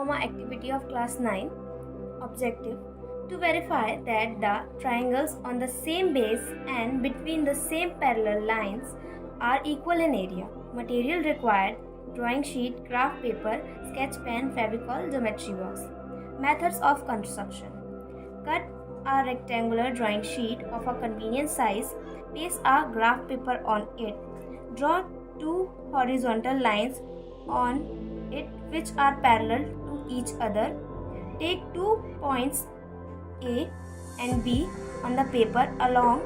from our activity of class 9. Objective: to verify that the triangles on the same base and between the same parallel lines are equal in area. Material required: drawing sheet, graph paper, sketch pen, Fevicol, geometry box. Methods of construction: cut a rectangular drawing sheet of a convenient size, paste a graph paper on it, draw two horizontal lines on it which are parallel to each other. Take 2 points A and B on the paper along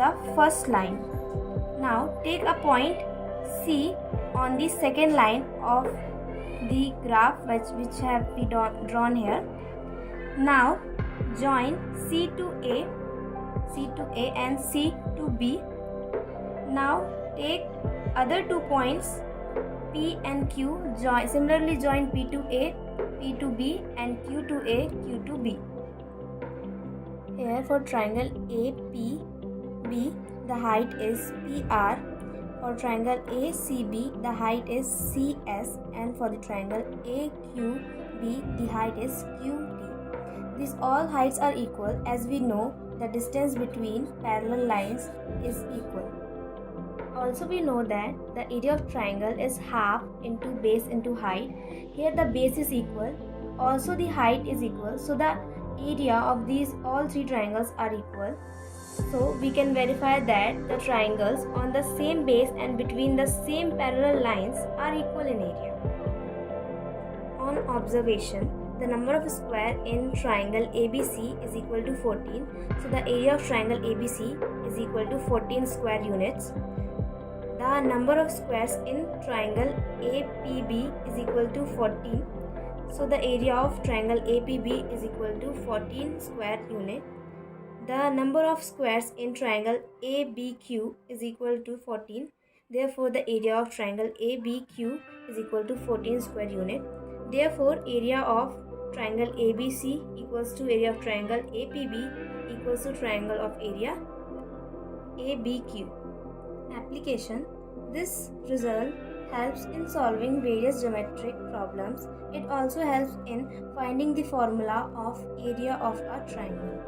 the first line. Now take a point C on the second line of the graph which have been drawn here. Now join C to A and C to B. Now take other 2 points P and Q, similarly join P to A, P to B and Q to A, Q to B. Here for triangle APB, the height is PR. For triangle ACB, the height is CS, and for the triangle AQB, the height is QT. These all heights are equal, as we know the distance between parallel lines is equal. Also we know that the area of triangle is half into base into height. Here the base is equal, also the height is equal, so the area of these all three triangles are equal. So we can verify that the triangles on the same base and between the same parallel lines are equal in area. On observation, the number of squares in triangle ABC is equal to 14. So the area of triangle ABC is equal to 14 square units. The number of squares in triangle APB is equal to 14. So the area of triangle APB is equal to 14 square unit. The number of squares in triangle ABQ is equal to 14. Therefore, the area of triangle ABQ is equal to 14 square unit. Therefore, area of triangle ABC equals to area of triangle APB equals to triangle of area ABQ. Application: this result helps in solving various geometric problems. It also helps in finding the formula of area of a triangle.